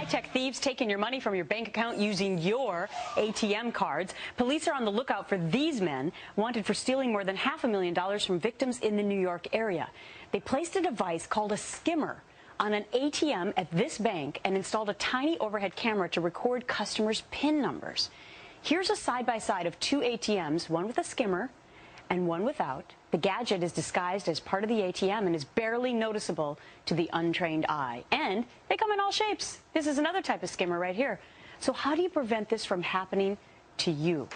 high-tech thieves taking your money from your bank account using your ATM cards. Police are on the lookout for these men, wanted for stealing more than $500,000 from victims in the New York area. They placed a device called a skimmer on an ATM at this bank and installed a tiny overhead camera to record customers' PIN numbers. Here's a side-by-side of two ATMs, one with a skimmer and one without. The gadget is disguised as part of the ATM and is barely noticeable to the untrained eye. And they come in all shapes. This is another type of skimmer right here. So how do you prevent this from happening to you?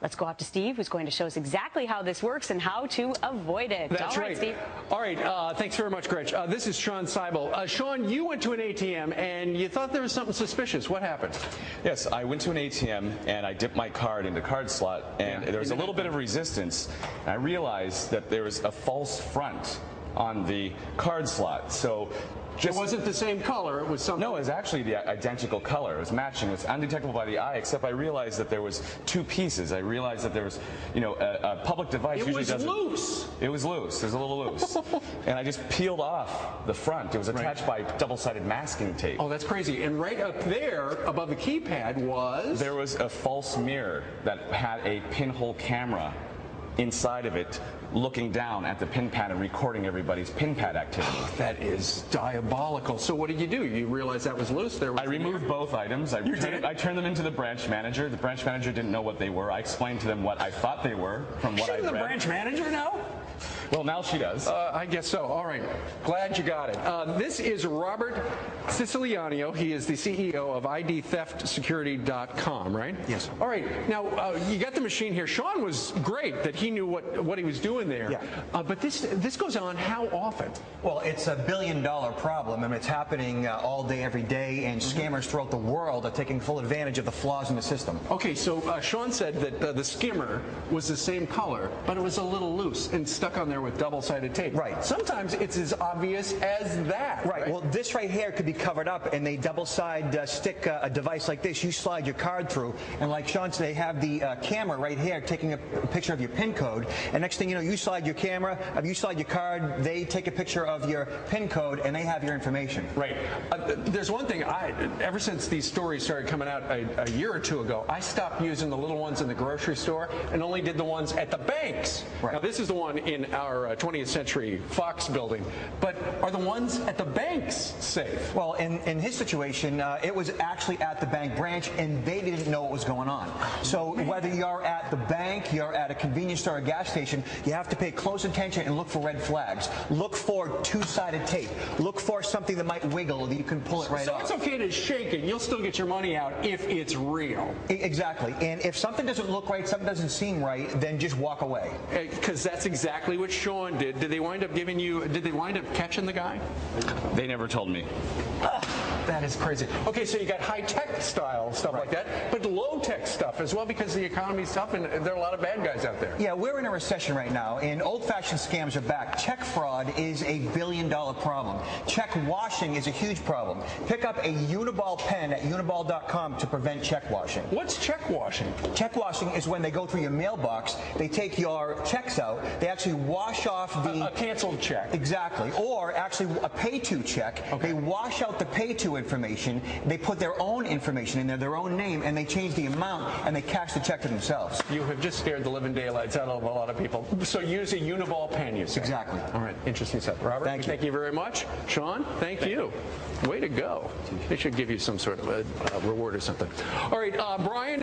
Let's go out to Steve, who's going to show us exactly how this works and how to avoid it. That's all right, Steve. All right, thanks very much, Gretch. This is Sean Seibel. Sean, you went to an ATM and you thought there was something suspicious. What happened? Yes, I went to an ATM and I dipped my card into card slot, and there was a little bit of resistance. And I realized that there was a false front on the card slot. So it wasn't the same color. It was something. No, it was actually the identical color. It was matching. It was undetectable by the eye, except I realized that there was two pieces. I realized that there was, a public device usually doesn't. It was loose. It was loose. It was a little loose. And I just peeled off the front. It was attached by double-sided masking tape. Oh, that's crazy. And right up there, above the keypad was? There was a false mirror that had a pinhole camera inside of it, looking down at the pin pad and recording everybody's pin pad activity. Oh, that is diabolical. So what did you do? You realized that was loose? I removed both items. I turned them into the branch manager. The branch manager didn't know what they were. I explained to them what I thought they were from what I read. She's the branch manager now? Well, now she does. I guess so. All right. Glad you got it. This is Robert Siciliano. He is the CEO of IDTheftSecurity.com, right? Yes. All right. Now, you got the machine here. Sean was great that he knew what he was doing there. Yeah. But this goes on how often? Well, it's $1 billion problem, and it's happening all day, every day, and scammers throughout the world are taking full advantage of the flaws in the system. Okay, so Sean said that the skimmer was the same color, but it was a little loose and stuck on there with double-sided tape. Right. Sometimes it's as obvious as that. Right. Well, this right here could be covered up, and they double-side stick a device like this. You slide your card through, and like Sean said, they have the camera right here taking a picture of your PIN code, and next thing you know, you slide your card, they take a picture of your PIN code, and they have your information. Right. There's one thing, ever since these stories started coming out a year or two ago, I stopped using the little ones in the grocery store and only did the ones at the banks. Right. Now, this is the one in our 20th Century Fox building, but are the ones at the banks safe? Well, in his situation, it was actually at the bank branch, and they didn't know what was going on. So whether you're at the bank, you're at a convenience store or gas station, you have to pay close attention and look for red flags. Look for two-sided tape. Look for something that might wiggle that you can pull it right off. So it's okay to shake it. You'll still get your money out if it's real. Exactly. And if something doesn't look right, something doesn't seem right, then just walk away. Because that's exactly what Sean did. Did they wind up catching the guy? They never told me. That is crazy. Okay, so you got high-tech style stuff like that, but low-tech stuff as well, because the economy's tough and there are a lot of bad guys out there. Yeah, we're in a recession right now, and old-fashioned scams are back. Check fraud is a billion-dollar problem. Check washing is a huge problem. Pick up a Uniball pen at uniball.com to prevent check washing. What's check washing? Check washing is when they go through your mailbox, they take your checks out, they actually wash off a canceled check. Exactly. Or actually a pay-to check. Okay. They wash out the pay-to information, they put their own information in there, their own name, and they change the amount, and they cash the check to themselves. You have just scared the living daylights out of a lot of people. So use a Uniball pen, you say? Exactly. All right. Interesting stuff. Robert, thank you very much. Sean, thank you. Way to go. They should give you some sort of a reward or something. All right, Brian.